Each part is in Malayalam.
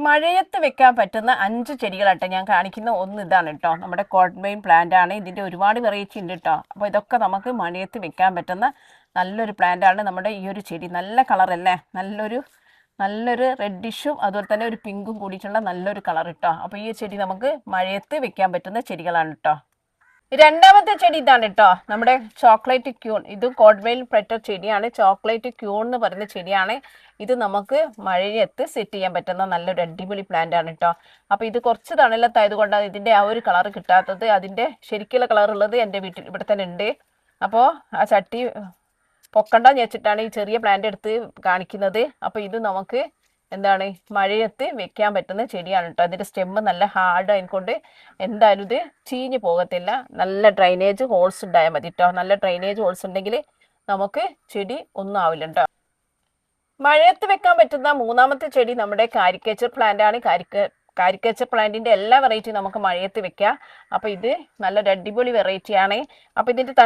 മഴയത്ത് വെക്കാൻ പറ്റുന്ന 5 ചെടികളാട്ടോ ഞാൻ കാണിക്കുന്ന ഒന്ന് ഇതാണ് കേട്ടോ. നമ്മുടെ കോട്ട്മെയിൻ പ്ലാന്റ് ആണ്. ഇതിൻ്റെ ഒരുപാട് വെറൈറ്റി ഉണ്ട് കേട്ടോ. അപ്പോൾ ഇതൊക്കെ നമുക്ക് മഴയത്ത് വെക്കാൻ പറ്റുന്ന നല്ലൊരു പ്ലാന്റ് ആണ് നമ്മുടെ ഈ ഒരു ചെടി. നല്ല കളറല്ലേ, നല്ലൊരു റെഡിഷും അതുപോലെ തന്നെ ഒരു പിങ്കും കൂടിയിട്ടുള്ള നല്ലൊരു കളർ കേട്ടോ. അപ്പോൾ ഈ ചെടി നമുക്ക് മഴയത്ത് വെക്കാൻ പറ്റുന്ന ചെടികളാണ് കേട്ടോ. രണ്ടാമത്തെ ചെടി ഇതാണ് കേട്ടോ, നമ്മുടെ ചോക്ലേറ്റ് ക്യൂൺ. ഇത് കോട്ട്മെയിൽ പെറ്റ ചെടിയാണ്. ചോക്ലേറ്റ് ക്യൂൺ എന്ന് പറയുന്ന ചെടിയാണ്. ഇത് നമുക്ക് മഴയത്ത് സെറ്റ് ചെയ്യാൻ പറ്റുന്ന നല്ലൊരു അടിപൊളി പ്ലാന്റ് ആണ് കേട്ടോ. അപ്പോൾ ഇത് കുറച്ച് തണലത്തായത് കൊണ്ടാണ് ഇതിൻ്റെ ആ ഒരു കളർ കിട്ടാത്തത്. അതിൻ്റെ ശരിക്കുള്ള കളർ ഉള്ളത് എൻ്റെ വീട്ടിൽ ഇവിടെ തന്നെ ഉണ്ട്. അപ്പോൾ ആ ചട്ടി പൊക്കണ്ടെന്ന് വെച്ചിട്ടാണ് ഈ ചെറിയ പ്ലാന്റ് എടുത്ത് കാണിക്കുന്നത്. അപ്പോൾ ഇത് നമുക്ക് എന്താണ് മഴയത്ത് വെക്കാൻ പറ്റുന്ന ചെടിയാണ് കേട്ടോ. അതിൻ്റെ സ്റ്റെമ്മ് നല്ല ഹാർഡ് ആയിക്കൊണ്ട് എന്തായാലും ഇത് ചീഞ്ഞ് പോകത്തില്ല. നല്ല ഡ്രൈനേജ് ഹോൾസ് ഉണ്ടായാൽ മതി കേട്ടോ. നല്ല ഡ്രൈനേജ് ഹോൾസ് ഉണ്ടെങ്കിൽ നമുക്ക് ചെടി ഒന്നും ആവില്ല കേട്ടോ. മഴയത്ത് വെക്കാൻ പറ്റുന്ന മൂന്നാമത്തെ ചെടി നമ്മുടെ കാരിക്കേച്ചർ പ്ലാന്റ് ആണ്. കാരിക്കേച്ചർ പ്ലാന്റിൻ്റെ എല്ലാ വെറൈറ്റിയും നമുക്ക് മഴയത്ത് വെക്കാം. അപ്പോൾ ഇത് നല്ലൊരു അടിപൊളി വെറൈറ്റിയാണ്. അപ്പോൾ ഇതിൻ്റെ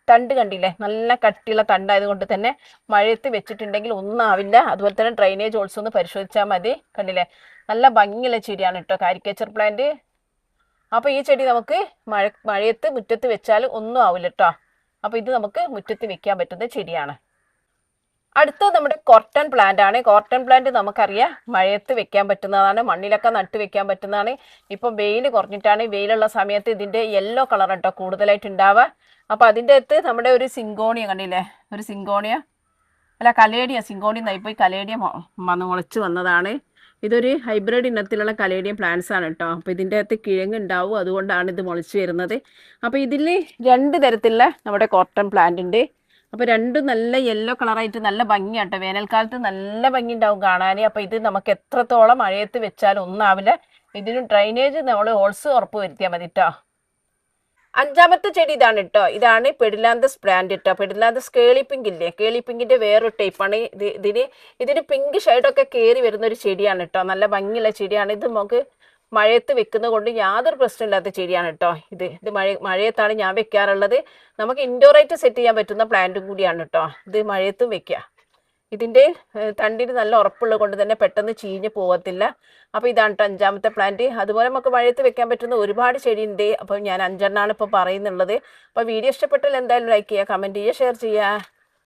തണ്ട് കണ്ടില്ലേ, നല്ല കട്ടിയുള്ള തണ്ടായതുകൊണ്ട് തന്നെ മഴയത്ത് വെച്ചിട്ടുണ്ടെങ്കിൽ ഒന്നും ആവില്ല. അതുപോലെ തന്നെ ഡ്രൈനേജ് ഹോൾസ് ഒന്ന് പരിശോധിച്ചാൽ മതി. കണ്ടില്ലേ, നല്ല ഭംഗിയുള്ള ചെടിയാണ് കേട്ടോ കാരിക്കേച്ചർ പ്ലാന്റ്. അപ്പോൾ ഈ ചെടി നമുക്ക് മഴയത്ത് മുറ്റത്ത് വെച്ചാൽ ഒന്നും ആവില്ല കേട്ടോ. അപ്പോൾ ഇത് നമുക്ക് മുറ്റത്ത് വെക്കാൻ പറ്റുന്ന ചെടിയാണ്. അടുത്തത് നമ്മുടെ കോട്ടൺ പ്ലാന്റ് ആണ്. കോട്ടൺ പ്ലാന്റ് നമുക്കറിയാം മഴയത്ത് വെക്കാൻ പറ്റുന്നതാണ്, മണ്ണിലൊക്കെ നട്ട് വെക്കാൻ പറ്റുന്നതാണ്. ഇപ്പം വെയിൽ കുറഞ്ഞിട്ടാണ്. വെയിലുള്ള സമയത്ത് ഇതിൻ്റെ യെല്ലോ കളർ കേട്ടോ കൂടുതലായിട്ട് ഉണ്ടാവുക. അപ്പോൾ അതിൻ്റെ അകത്ത് നമ്മുടെ ഒരു സിങ്കോണിയ കണ്ടില്ലേ, ഒരു സിങ്കോണിയ അല്ല കലേഡിയ, സിങ്കോണിയ നയിപ്പോയി കലേഡിയ മുളച്ച് വന്നതാണ്. ഇതൊരു ഹൈബ്രിഡ് ഇനത്തിലുള്ള കലേഡിയൻ പ്ലാന്റ്സ് ആണ് കേട്ടോ. അപ്പോൾ ഇതിൻ്റെ അകത്ത് കിഴങ്ങ് ഉണ്ടാവും, അതുകൊണ്ടാണ് ഇത് മുളച്ച് വരുന്നത്. അപ്പോൾ ഇതിൽ 2 തരത്തിലുള്ള നമ്മുടെ കോട്ടൺ പ്ലാന്റ് ഉണ്ട്. അപ്പോൾ രണ്ടും നല്ല യെല്ലോ കളറായിട്ട് നല്ല ഭംഗിയാട്ടോ. വേനൽക്കാലത്ത് നല്ല ഭംഗി ഉണ്ടാവും കാണാൻ. അപ്പോൾ ഇത് നമുക്ക് എത്രത്തോളം മഴയത്ത് വെച്ചാലും ഒന്നാവില്ല. ഇതിന് ഡ്രൈനേജ് നമ്മൾ ഹോൾസ് ഉറപ്പ് വരുത്തിയാൽ മതി കേട്ടോ. അഞ്ചാമത്തെ ചെടി ഇതാണ് കേട്ടോ. ഇതാണ് പെഡിലാന്തസ് പ്ലാന്റ് കേട്ടോ. പെഡിലാന്തസ് കേളി പിങ്ക് ഇല്ലേ, കേളി പിങ്കിൻ്റെ വേറൊരു ടൈപ്പാണ്. ഇതിന് പിങ്ക് ഷെയ്ഡൊക്കെ കയറി വരുന്ന ഒരു ചെടിയാണ് കേട്ടോ. നല്ല ഭംഗിയുള്ള ചെടിയാണ്. ഇത് നമുക്ക് മഴയത്ത് വെക്കുന്നത് കൊണ്ട് യാതൊരു പ്രശ്നമില്ലാത്ത ചെടിയാണ് കേട്ടോ. ഇത് മഴയത്താണ് ഞാൻ വെക്കാറുള്ളത്. നമുക്ക് ഇൻഡോറായിട്ട് സെറ്റ് ചെയ്യാൻ പറ്റുന്ന പ്ലാന്റും കൂടിയാണ് കേട്ടോ. ഇത് മഴയത്തും വെക്കുക. ഇതിൻ്റെ തണ്ടിന് നല്ല ഉറപ്പുള്ളത് കൊണ്ട് തന്നെ പെട്ടെന്ന് ചീഞ്ഞ് പോകത്തില്ല. അപ്പോൾ ഇതാണ് കേട്ടോ അഞ്ചാമത്തെ പ്ലാന്റ്. അതുപോലെ നമുക്ക് മഴയത്ത് വെക്കാൻ പറ്റുന്ന ഒരുപാട് ചെടിയുണ്ട്. അപ്പോൾ ഞാൻ 5 എണ്ണമാണ് ഇപ്പോൾ പറയുന്നുള്ളത്. അപ്പോൾ വീഡിയോ ഇഷ്ടപ്പെട്ടാൽ എന്തായാലും ലൈക്ക് ചെയ്യുക, കമൻറ്റ് ചെയ്യുക, ഷെയർ ചെയ്യുക.